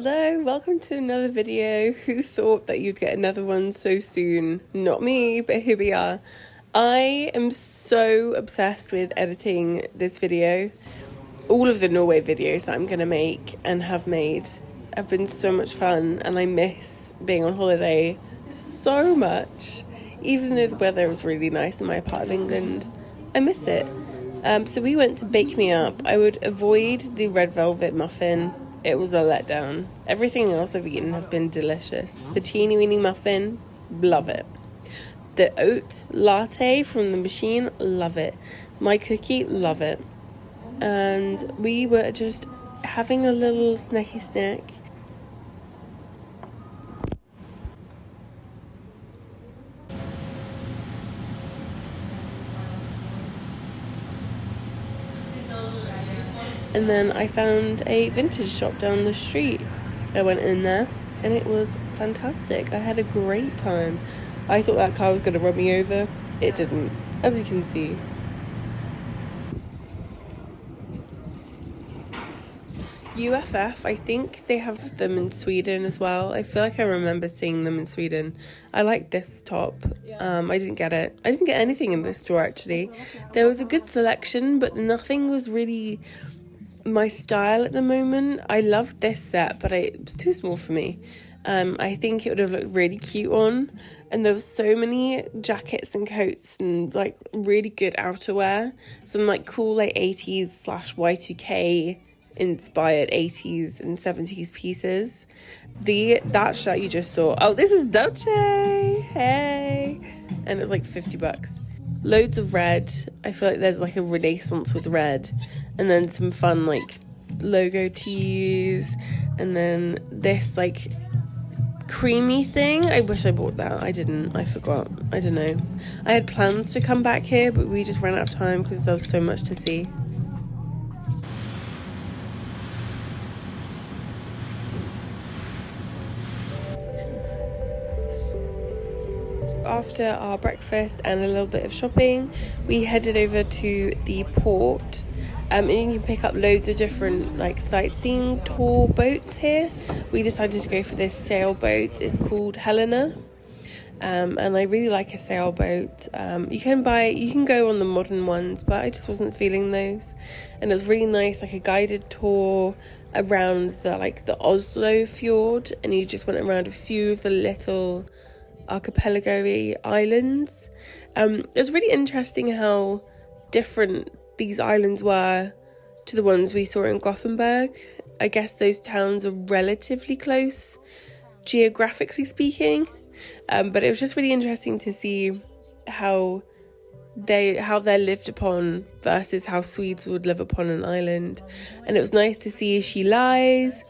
Hello, welcome to another video. Who thought that you'd get another one so soon? Not me, but here we are. I am so obsessed with editing this video. All of the Norway videos that I'm going to make and have made have been so much fun, and I miss being on holiday so much. Even though the weather was really nice in my part of England, I miss it. So we went to Bake Me Up. I would avoid the red velvet muffin. It was a letdown. Everything else I've eaten has been delicious. The teeny weeny muffin, love it. The oat latte from the machine, love it. My cookie, love it. And we were just having a little snacky snack. And then I found a vintage shop down the street. I went in there and it was fantastic. I had a great time. I thought that car was going to run me over. It didn't, as you can see. UFF, I think they have them in Sweden as well. I feel like I remember seeing them in Sweden. I like this top. I didn't get it. I didn't get anything in this store actually. There was a good selection, but nothing was really my style at the moment. I loved this set, but it was too small for me. I think it would have looked really cute on, and there was so many jackets and coats and like really good outerwear, some like cool like 80s / Y2K inspired 80s and 70s pieces. That shirt you just saw, oh, this is Dolce, hey, and it was like $50. Loads of red. I feel like there's like a renaissance with red, and then some fun like logo tees, and then this like creamy thing. I wish I bought that. I didn't. I forgot. I don't know. I had plans to come back here, but we just ran out of time because there was so much to see. After our breakfast and a little bit of shopping, we headed over to the port, and you can pick up loads of different like sightseeing tour boats here. We decided to go for this sailboat. It's called Helena, and I really like a sailboat. You can go on the modern ones, but I just wasn't feeling those. And it was really nice, like a guided tour around the Oslo Fjord, and you just went around a few of the little archipelago-y islands. It was really interesting how different these islands were to the ones we saw in Gothenburg. I guess those towns are relatively close, geographically speaking, but it was just really interesting to see how they're lived upon versus how Swedes would live upon an island. And it was nice to see She Lies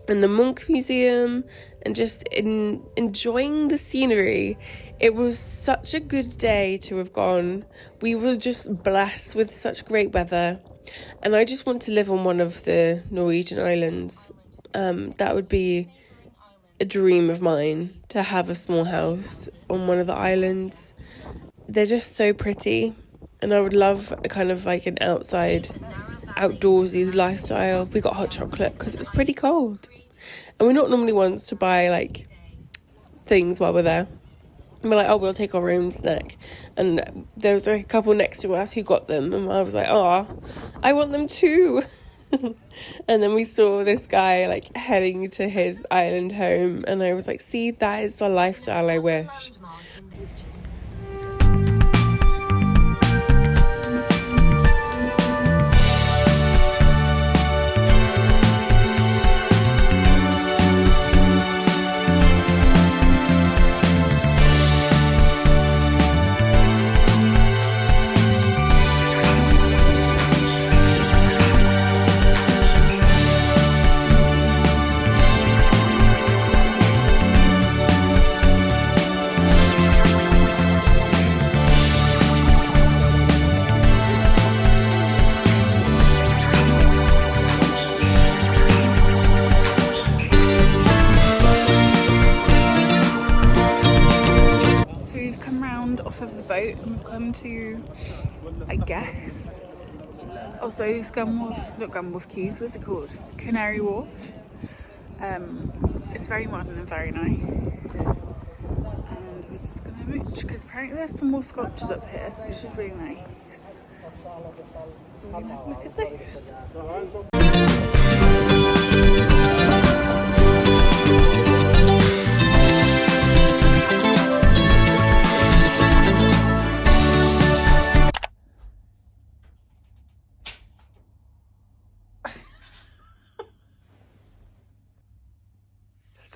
and the Munch Museum, and just enjoying the scenery. It was such a good day to have gone. We were just blessed with such great weather, and I just want to live on one of the Norwegian islands. That would be a dream of mine, to have a small house on one of the islands. They're just so pretty, and I would love a kind of like an outdoorsy lifestyle. We got hot chocolate because it was pretty cold. And we're not normally ones to buy like things while we're there. And we're like, oh, we'll take our own snack. And there was like a couple next to us who got them, and I was like, oh, I want them too. And then we saw this guy like heading to his island home, and I was like, see, that is the lifestyle I wish. Boat, and we've come to, I guess, Oslo Scunwharf, not Gunwharf Keys, what's it called? Canary Wharf. It's very modern and very nice. And we're just gonna mooch because apparently there's some more sculptures up here, which is really nice. So we're gonna have a look at those.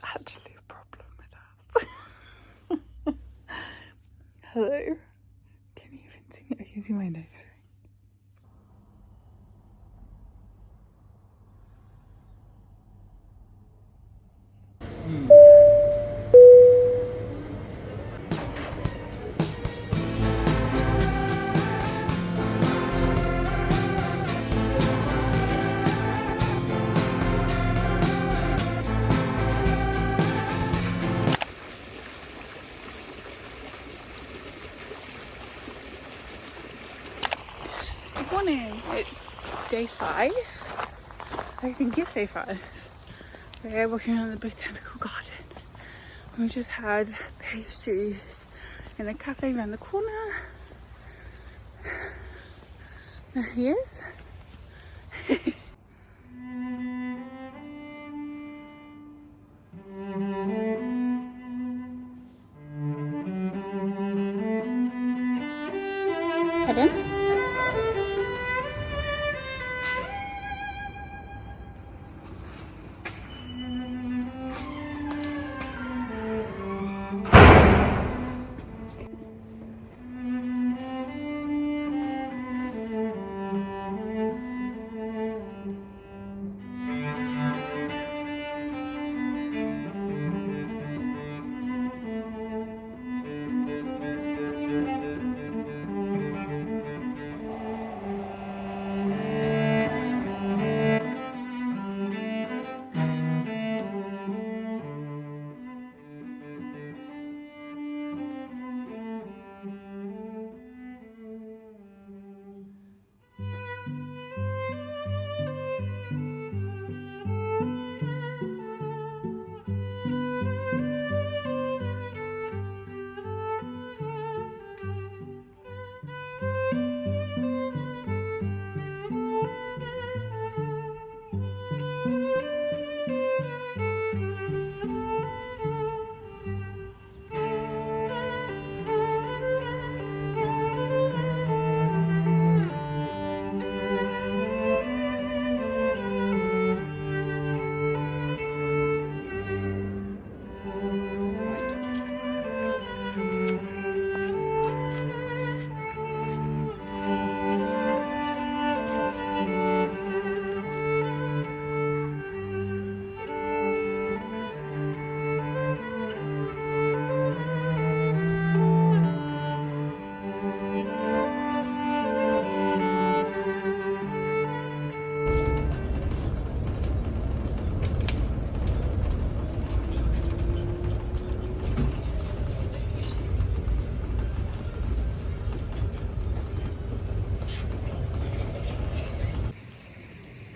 Actually a problem with us. Hello. Can you even see me? I can see my nose. Good morning. It's day 5. I think it's day 5. We're walking around the botanical garden. We just had pastries in a cafe around the corner. There he is. Pardon?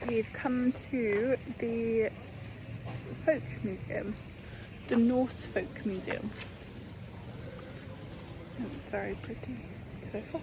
We've come to the folk museum, the Norse Folk Museum. And it's very pretty so far.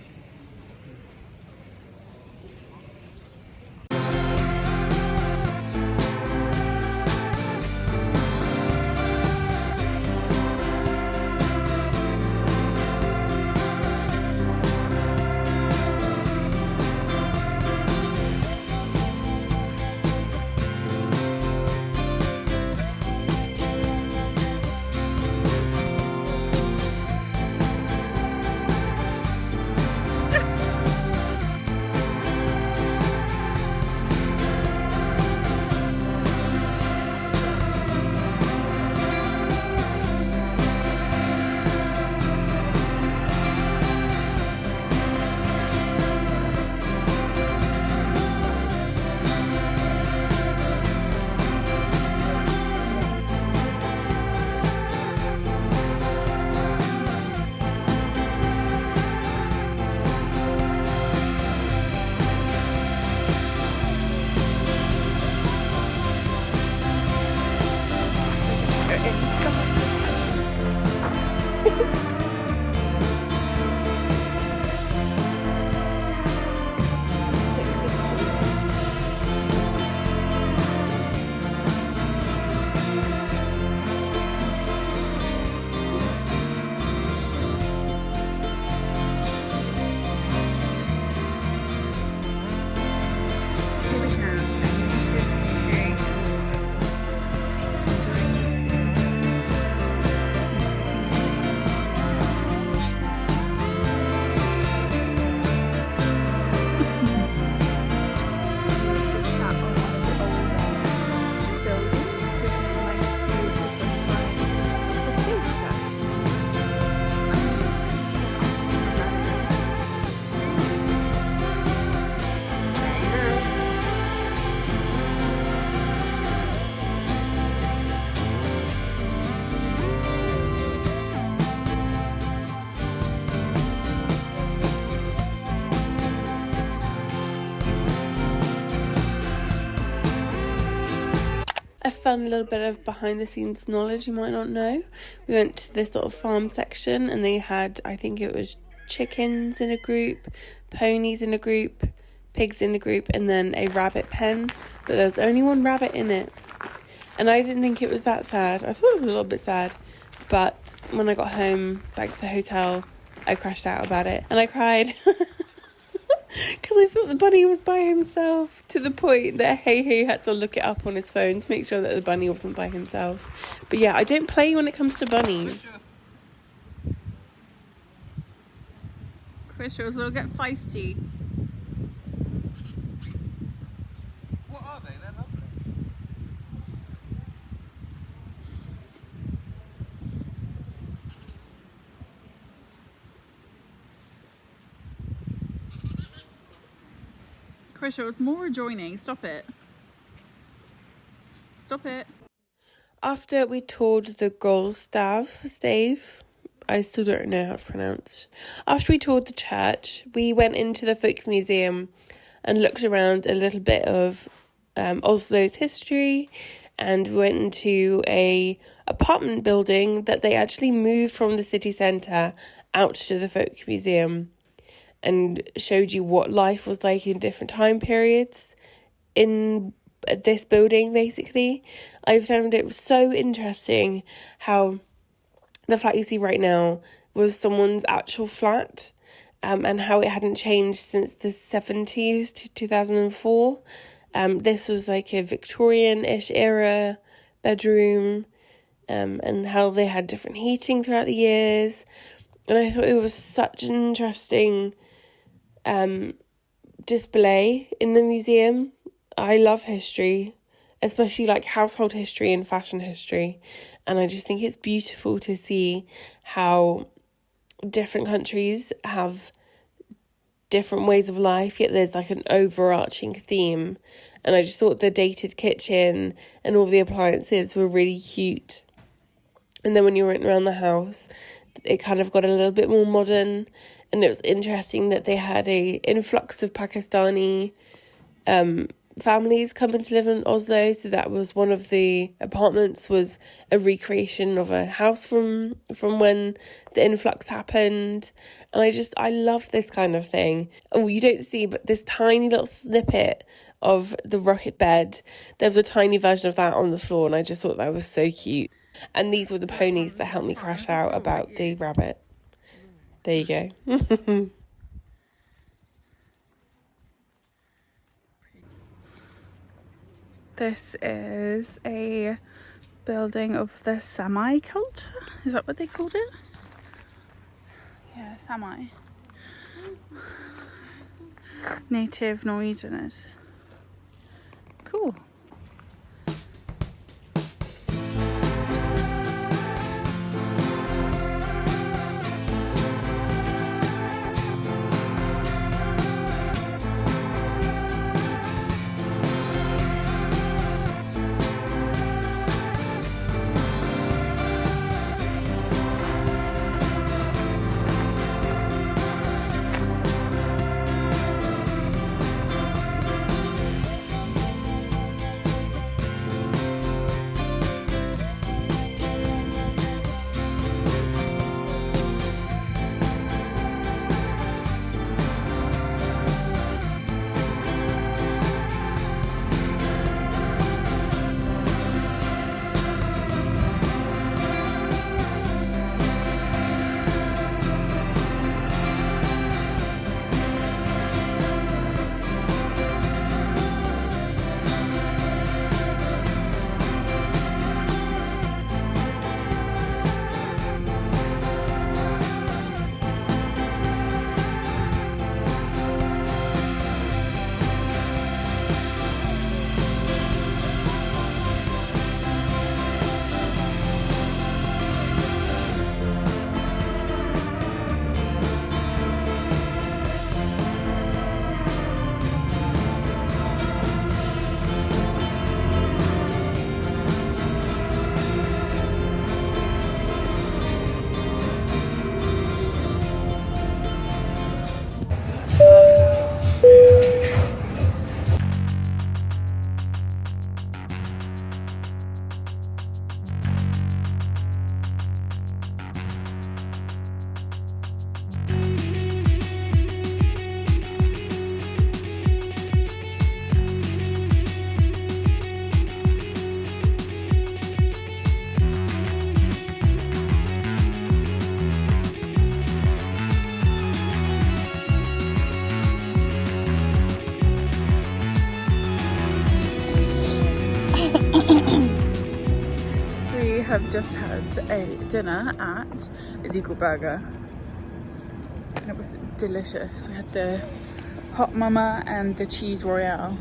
fun little bit of behind the scenes knowledge you might not know. We went to this sort of farm section and they had, I think it was chickens in a group, ponies in a group, pigs in a group, and then a rabbit pen, but there was only one rabbit in it. And I didn't think it was that sad. I thought it was a little bit sad, but when I got home back to the hotel, I crashed out about it and I cried because I thought the bunny was by himself, to the point that Hey had to look it up on his phone to make sure that the bunny wasn't by himself. But yeah, I don't play when it comes to bunnies. Chris was a little get feisty. What are they? They're lovely. Chris was more joining. Stop it. Stop it. After we toured the Gol Stave, I still don't know how it's pronounced. After we toured the church, we went into the folk museum and looked around a little bit of Oslo's history, and we went into a apartment building that they actually moved from the city centre out to the folk museum, and showed you what life was like in different time periods in this building, basically. I found it so interesting how the flat you see right now was someone's actual flat, and how it hadn't changed since the 70s to 2004. This was like a Victorian-ish era bedroom, and how they had different heating throughout the years. And I thought it was such an interesting display in the museum. I love history, especially like household history and fashion history, and I just think it's beautiful to see how different countries have different ways of life, yet there's like an overarching theme. And I just thought the dated kitchen and all the appliances were really cute. And then when you went around the house, it kind of got a little bit more modern, and it was interesting that they had a influx of Pakistani families coming to live in Oslo. So that was one of the apartments, was a recreation of a house from when the influx happened. And I love this kind of thing. Oh, you don't see, but this tiny little snippet of the rocket bed, there was a tiny version of that on the floor, and I just thought that was so cute. And these were the ponies that helped me crash out about the rabbit. There you go. This is a building of the Sami culture. Is that what they called it? Yeah, Sami. Native Norwegianers. Cool. have just had a dinner at Aker Brygge and it was delicious. We had the hot mama and the cheese royale.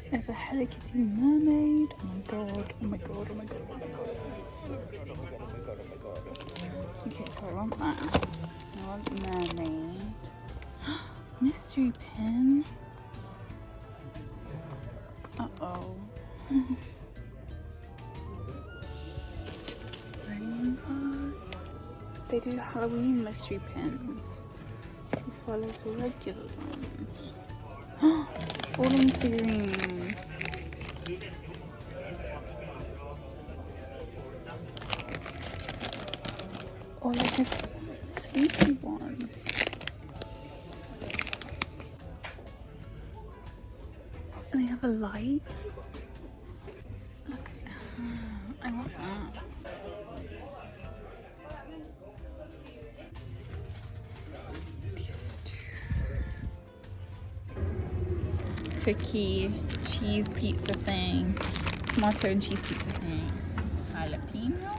There's a Hello Kitty mermaid. Oh my god, oh my god, oh my god, oh my god. Oh my god, oh my god, oh my god, oh my god. Okay, so I want that. I want mermaid. Mystery pin. Uh-oh. They do Halloween mystery pins as well as regular ones. Falling figurine. Or like a sleepy one. And they have a light. Look at that. I want that. Cookie cheese pizza thing, tomato and cheese pizza thing, jalapeno.